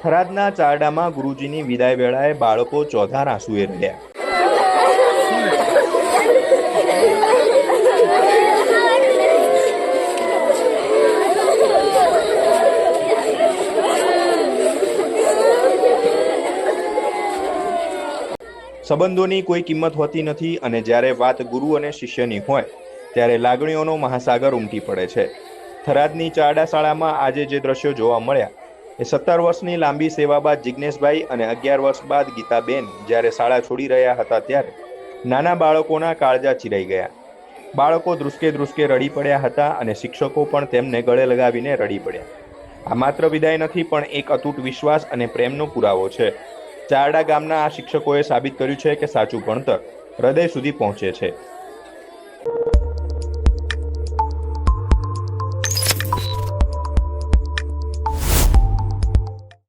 થરાદના ચારડામાં ગુરુજીની વિદાય વેળાએ બાળકો ચોધાર આંસુએ રહ્યા. સંબંધોની કોઈ કિંમત હોતી નથી અને જ્યારે વાત ગુરુ અને શિષ્યની હોય ત્યારે લાગણીઓનો મહાસાગર ઉમટી પડે છે. થરાદની ચારડા શાળામાં આજે જે દ્રશ્યો જોવા મળ્યા એ 17 વર્ષની લાંબી સેવા બાદ જિજ્ઞેશભાઈ અને 11 વર્ષ બાદ ગીતાબેન જ્યારે શાળા છોડી રહ્યા હતા ત્યારે નાના બાળકોના કાળજા ચીરાઈ ગયા. બાળકો ધ્રુસકે ધ્રુસકે રડી પડ્યા હતા અને શિક્ષકો પણ તેમને ગળે લગાવીને રડી પડ્યા. આ માત્ર વિદાય નથી પણ એક અતૂટ વિશ્વાસ અને પ્રેમનો પુરાવો છે. ચારડા ગામના આ શિક્ષકોએ સાબિત કર્યું છે કે સાચું ભણતર હૃદય સુધી પહોંચે છે.